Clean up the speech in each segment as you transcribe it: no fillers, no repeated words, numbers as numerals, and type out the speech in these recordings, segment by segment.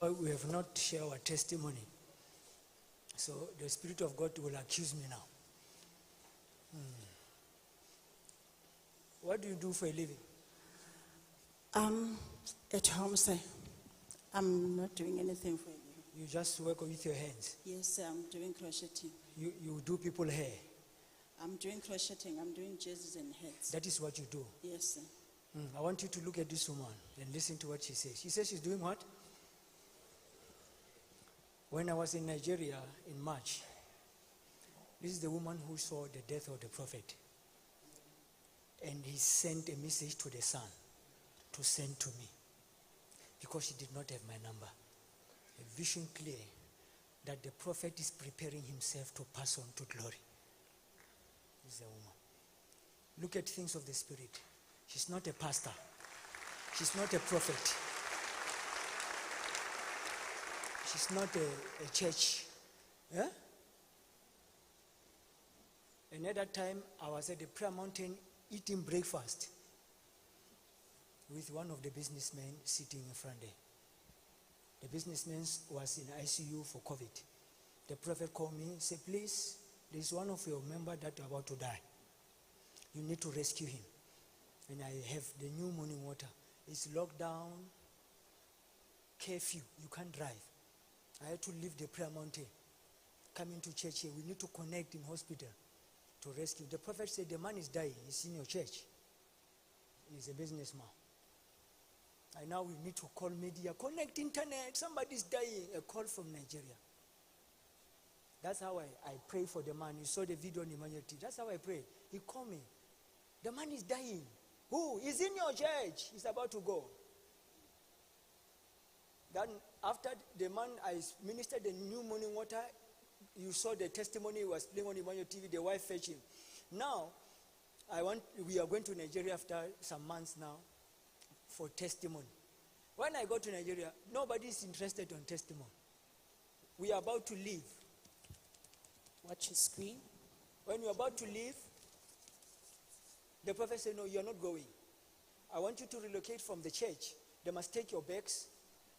We have not shared our testimony. So the Spirit of God will accuse me now. What do you do for a living? At home, sir. I'm not doing anything for you. You just work with your hands. Yes, sir, I'm doing crocheting. You do people hair. I'm doing crocheting. I'm doing jerseys and hats. That is what you do. Yes, sir. I want you to look at this woman and listen to what she says. She says she's doing what? When I was in Nigeria in March, this is the woman who saw the death of the prophet. And he sent a message to the son to send to me because she did not have my number. A vision clear that the prophet is preparing himself to pass on to glory. This is a woman. Look at things of the Spirit. She's not a pastor. She's not a prophet. She's not a church. Yeah? And at that time, I was at the prayer mountain eating breakfast with one of the businessmen sitting in front there. The businessman was in ICU for COVID. The prophet called me and said, please, there's one of your members that are about to die. You need to rescue him. And I have the new morning water. It's lockdown, curfew, you can't drive. I had to leave the prayer mountain, come into church here. We need to connect in hospital to rescue. The prophet said, the man is dying. He's in your church. He's a businessman. And now we need to call media, connect internet. Somebody's dying. A call from Nigeria. That's how I pray for the man. You saw the video on Emmanuel TV. That's how I pray. He called me. The man is dying. Who? He's in your church. He's about to go. Then after the man, I ministered the new morning water. You saw the testimony was playing on Emmanuel TV. The wife fetched him. Now, we are going to Nigeria after some months now for testimony. When I go to Nigeria, nobody is interested on testimony. We are about to leave. Watch your screen. When you're about to leave, the prophet said, no, you're not going. I want you to relocate from the church. They must take your bags.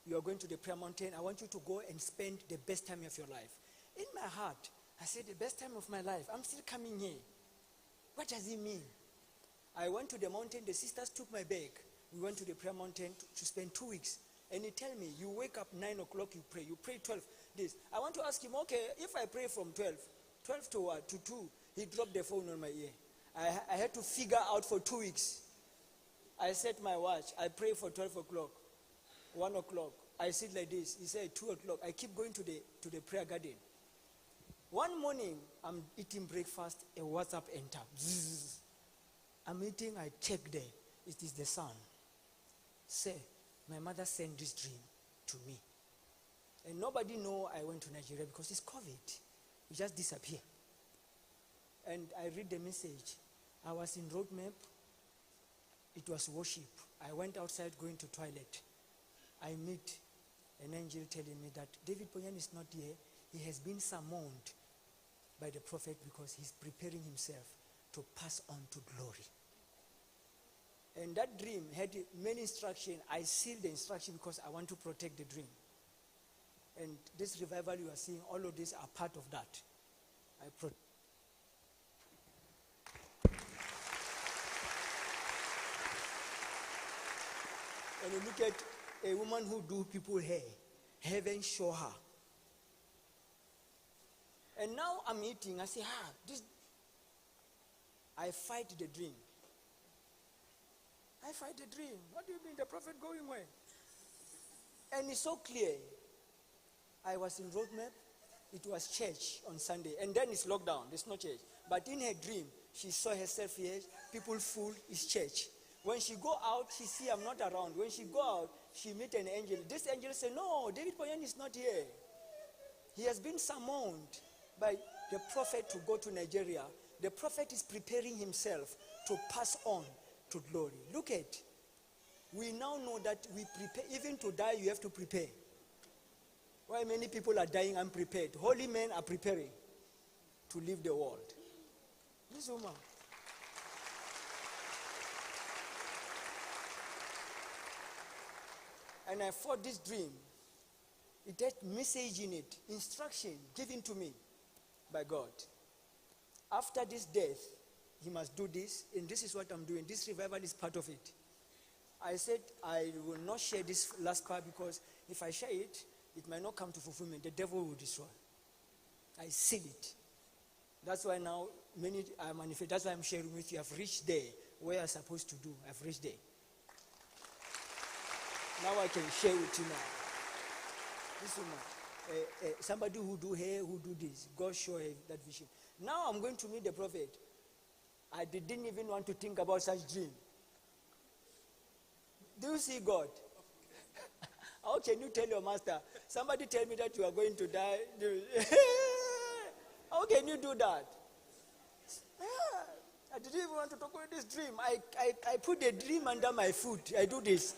You are going to the prayer mountain. I want you to go and spend the best time of your life. In my heart, I said, the best time of my life. I'm still coming here. What does it mean? I went to the mountain. The sisters took my bag. We went to the prayer mountain to spend 2 weeks. And he tell me, you wake up 9 o'clock, you pray. You pray 12 days. I want to ask him, okay, if I pray from 12 to what? To 2, he dropped the phone on my ear. I had to figure out for 2 weeks. I set my watch. I pray for 12 o'clock, 1 o'clock. I sit like this. He said 2 o'clock. I keep going to the prayer garden. One morning, I'm eating breakfast. A WhatsApp enter. Zzz. I'm eating. I check there. It is the son. Say, my mother sent this dream to me. And nobody know I went to Nigeria because it's COVID. We just disappear. And I read the message. I was in roadmap. It was worship. I went outside going to toilet. I meet an angel telling me that David Poonyane is not here. He has been summoned by the prophet because he's preparing himself to pass on to glory. And that dream had many instructions. I sealed the instruction because I want to protect the dream. And this revival you are seeing, all of these are part of that. And you look at a woman who do people hair, heaven show her. And now I'm eating, I say, I fight the dream. I fight the dream. What do you mean, the prophet going where? And it's so clear. I was in roadmap. It was church on Sunday. And then it's lockdown. There's no church. But in her dream, she saw herself here. People full. It's church. When she go out, she see I'm not around. When she go out, she meet an angel. This angel say, no, David Poonyane is not here. He has been summoned by the prophet to go to Nigeria. The prophet is preparing himself to pass on to glory. Look at, we now know that we prepare. Even to die, you have to prepare. Why many people are dying unprepared? Holy men are preparing to leave the world. This woman. And I fought this dream. It had message in it, instruction given to me by God. After this death, he must do this, and this is what I'm doing. This revival is part of it. I said I will not share this last part because if I share it, it might not come to fulfillment. The devil will destroy. I seal it. That's why now I manifest. That's why I'm sharing with you. I've reached there where I'm supposed to do. I've reached there. Now I can share with you now. This woman, somebody who do hair, who do this. God show her that vision. Now I'm going to meet the prophet. I didn't even want to think about such dream. Do you see God? How can you tell your master? Somebody tell me that you are going to die. How can you do that? I didn't even want to talk about this dream. I put the dream under my foot. I do this.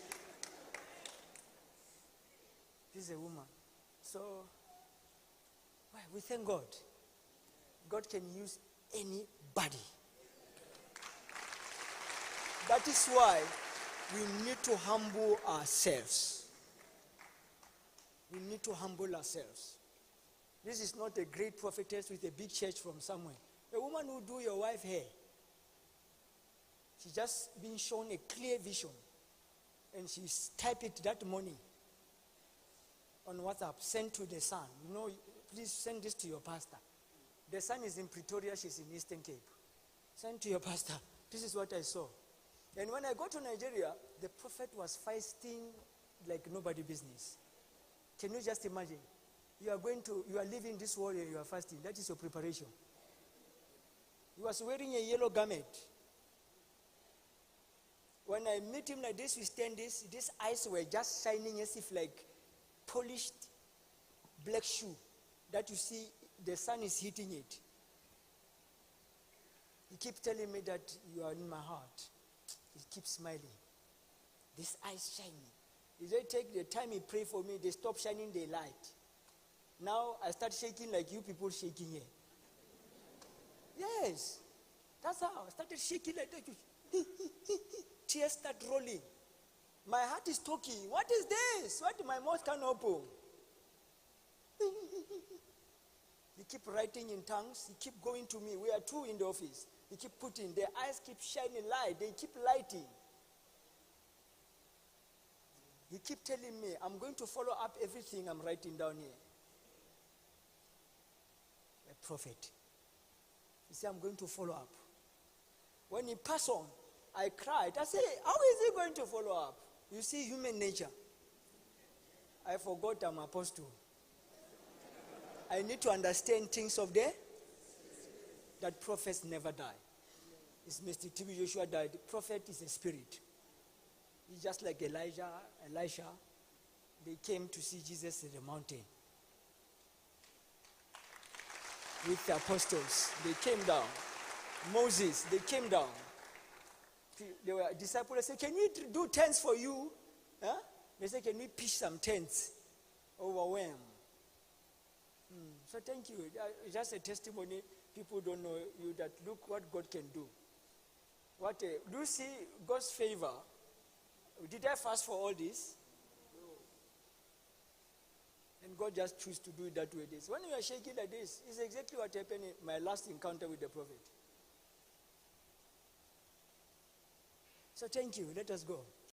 This is a woman. So, we thank God. God can use anybody. That is why we need to humble ourselves. We need to humble ourselves. This is not a great prophetess with a big church from somewhere. A woman who do your wife hair. She's just been shown a clear vision. And she's typed it that morning on WhatsApp, sent to the son. Please send this to your pastor. The son is in Pretoria, she's in Eastern Cape. Send to your pastor. This is what I saw. And when I go to Nigeria, the prophet was fasting like nobody business. Can you just imagine? You are leaving this world and you are fasting. That is your preparation. He was wearing a yellow garment. When I meet him like this, we stand these eyes were just shining as if like polished black shoe that you see the sun is hitting it. He keeps telling me that you are in my heart. He keeps smiling. These eyes shining. If they take the time he pray for me, they stop shining the light. Now I start shaking like you people shaking here. Yes. That's how I started shaking like that. Tears start rolling. My heart is talking. What is this? What my mouth can't open? He keep writing in tongues. He keep going to me. We are two in the office. He keep putting. Their eyes keep shining light. They keep lighting. He keep telling me, I'm going to follow up everything I'm writing down here. A prophet. He said, I'm going to follow up. When he passed on, I cried. I said, how is he going to follow up? You see human nature. I forgot I'm apostle. I need to understand things of there. That prophets never die. It's Mr. T.B. Joshua died. The prophet is a spirit. He's just like Elisha. They came to see Jesus at the mountain. With the apostles. They came down. Moses, they came down. They were disciples. They said, can we do tents for you? Huh? They said, can we pitch some tents? Overwhelmed. So thank you. It's just a testimony. People don't know you that look what God can do. Do you see God's favor? Did I fast for all this? No. And God just chose to do it that way. When you are shaking like this, it's exactly what happened in my last encounter with the prophet. So thank you. Let us go.